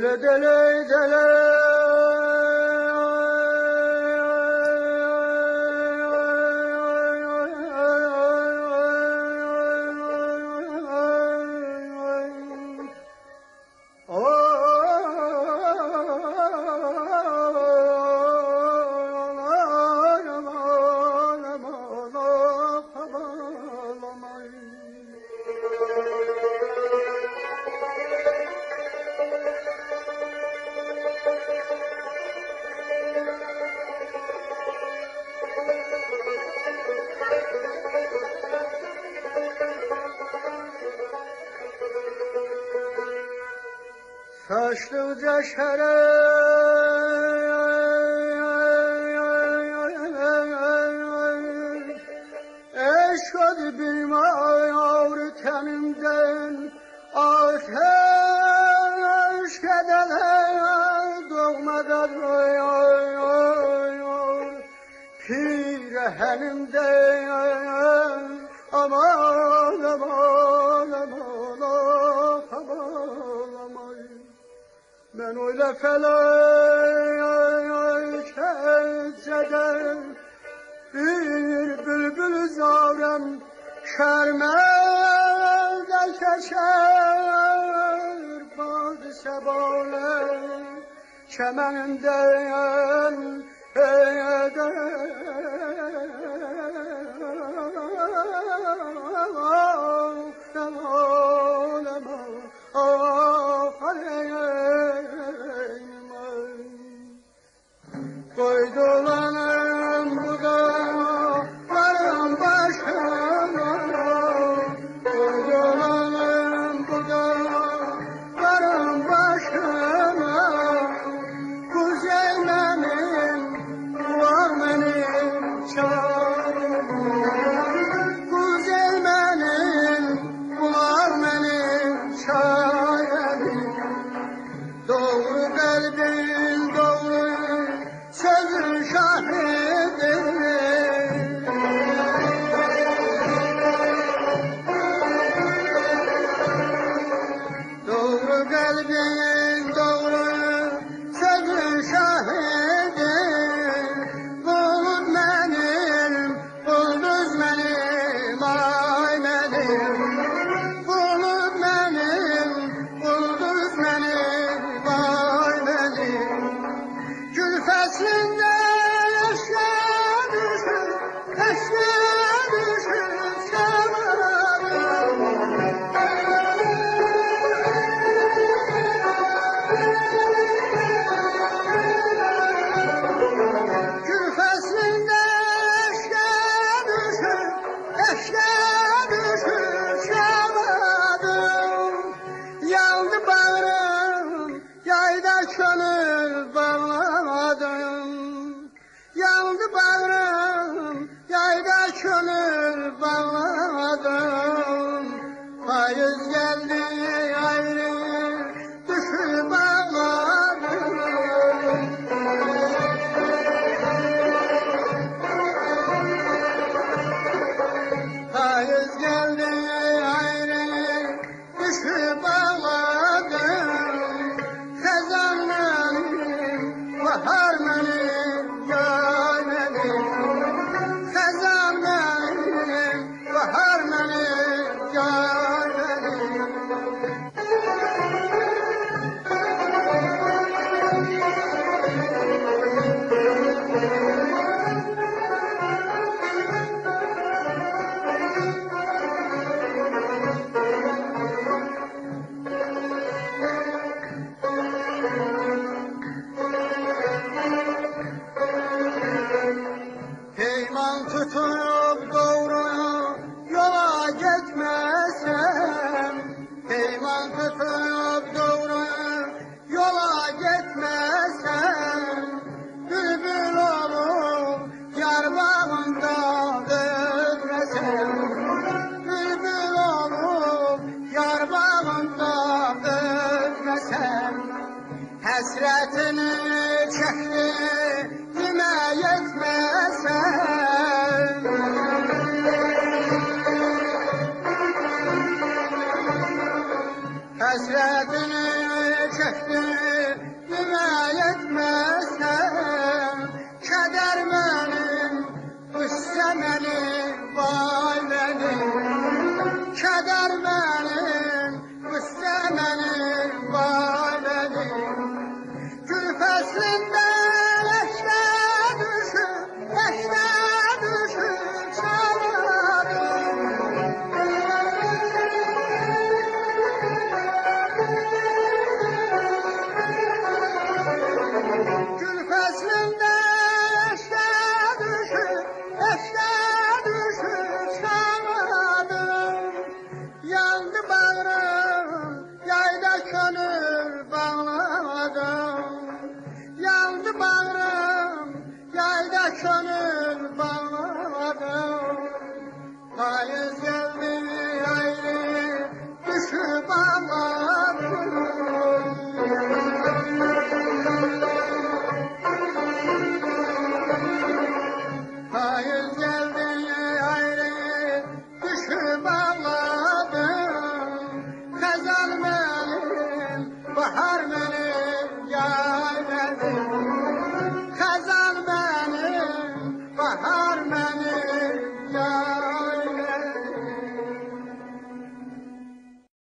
Dele dele dele. Saçlıca şere eşkadi bilme yavru tenimden ateş kedeler doğmadan pirehenimden aman aman aman aman. Ben öyle felaketçeden bir bülbül zavrem şermelde keçer bazı sebalar çemeninden eder. Koydulanım bu dağların başına, koydulanım bu dağların başına, kuzey benim, var benim çağrım, kuzey benim, var benim çağrım, doğru kalbin doğru sözün şahidi. Doğru kalbin doğru sözün şahidi. Bulut benim, bulduz benim, ay benim. Bulut benim, bulduz benim, ay benim. Gül feslinde yaşa düşür, şamarım. Gül feslinde yaşa düşür, şamarım. Yandı bağrım, yayda könül bağlamadım. Yandı bağrım, yayda könül bağlamadım. Payız geldi ayrı, düşüp ağladım. Payız geldi ayrı, düşüp ağladım. Xəzan mənim, bahar mənim, yay mənim. Xəzan mənim, bahar mənim, yay mənim. Peyman tutup doğru yola gitmesem, peyman tutup doğru yola gitmesem, bülbül olup yar bağında ötmesem, bülbül olup yar bağında ötmesem, hasretini çekti dime yetmesem. Hasretini çekti Gül feslinde eşte düşüp sağladım. Yandı bağrım, yayda könül bağladım. Yandı bağrım, yayda könül bağladım. Payız geldi ayrı, düşüp ağladım. Payız geldi ayrı, düşüp ağladım. Kazan benim, bahar benim.